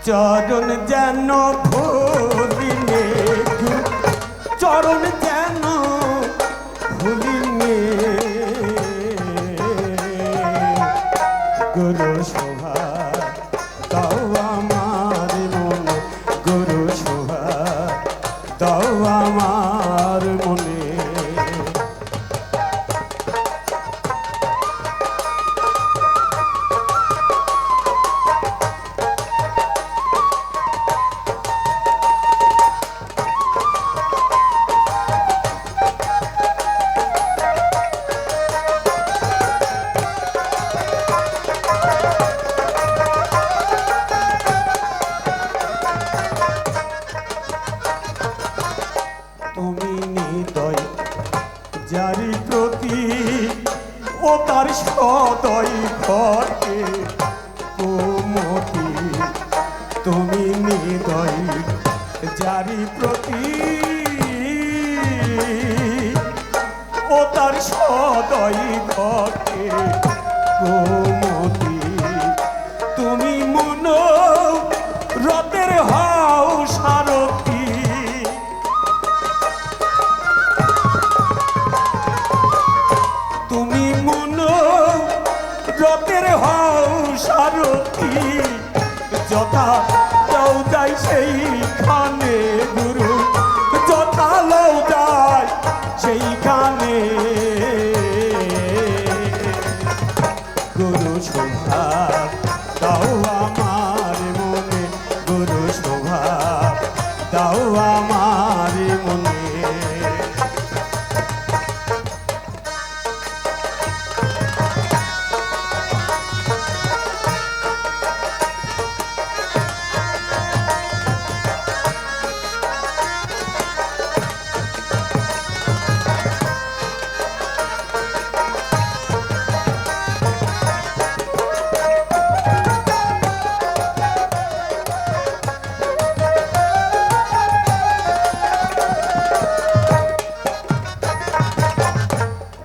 চরণ যেন ভুলিনে, চরণ যেন ভুলিনে, গুরু শোভা দাও আমার মনে, গুরু শোভা দাও আমার মনে। তুমি নিদয় যারি প্রতি ও তার সদয় ঘটে কুমতি, তুমি নিদয় যারি প্রতি ও তার সদয় ঘটে কুমতি, তুমি মন রতের হাও সারথি, তুমি মন রতের হাও সারথি, যথা লও যাই সেইখানে গুরু, যথা লও যাই সেইখানে, গুরু শোভা দাও আমার মনে, গুরু শোভা দাও আমার মনে।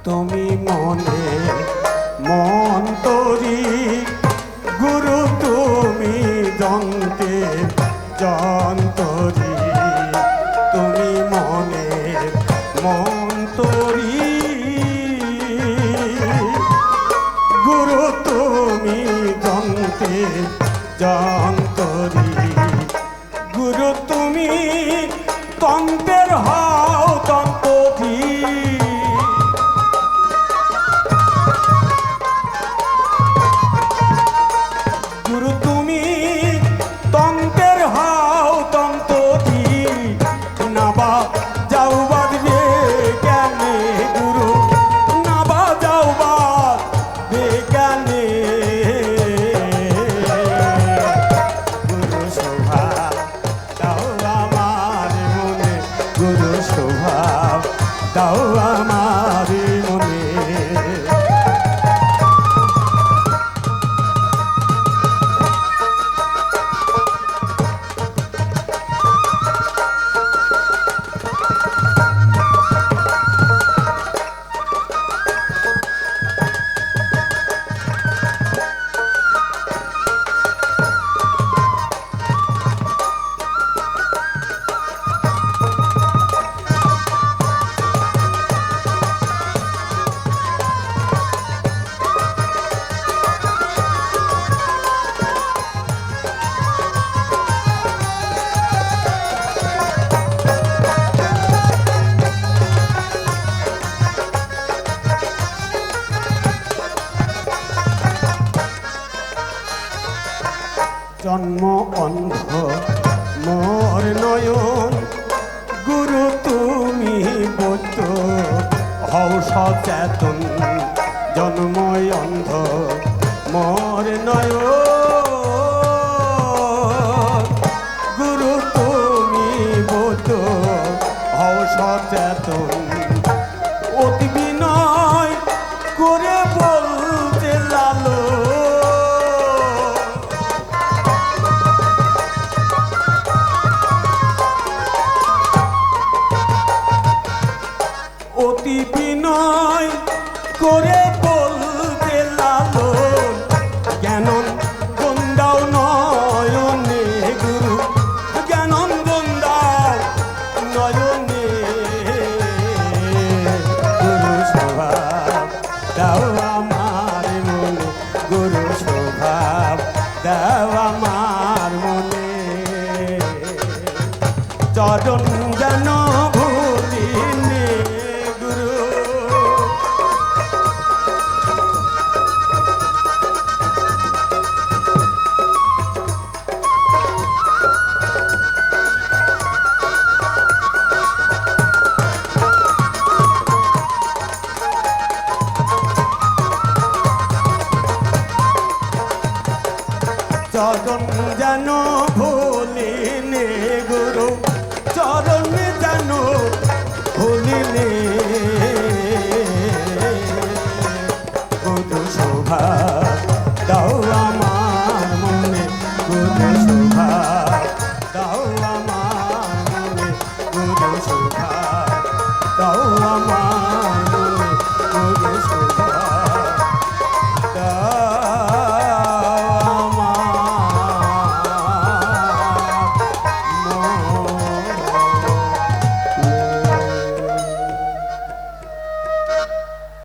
তুমি মনে মন তরি গুরু, তুমি দন্তে যন্তরি, তুমি মনে মন তরি গুরু, তুমি দন্তে যন্তরি, গুরু তুমি তন্তের হাও তন্তরি, গুরু তুমি তন্তের হাও তন্তরি, নাবা যাও বাজবে জ্ঞানে গুরু, নাবা যাও বাজবে জ্ঞানে, গুরু শোভা দাও আমার মনে, গুরু শোভা দাও আমার মনে। জন্ম অন্ধ মোর নয়ন, গুরু তুমি বৈদ্য হও সচেতন, জন্ময় অন্ধ মোর নয়ন, গুরু তুমি বৈদ্য হও সচেতন, অতি বিনয় করে বলতে লালো, অতি বিনয় করে বলতে লালন, জ্ঞান চরণ যেন ভুলিনি গুরু। চরণ যেন ভুলিনি গুরু, চরণ যেন ভুলিনি গুরু। শোভা দাও আমার মনে, গুরু শোভা দাও আমার মনে, গুরু শোভা দাও আমার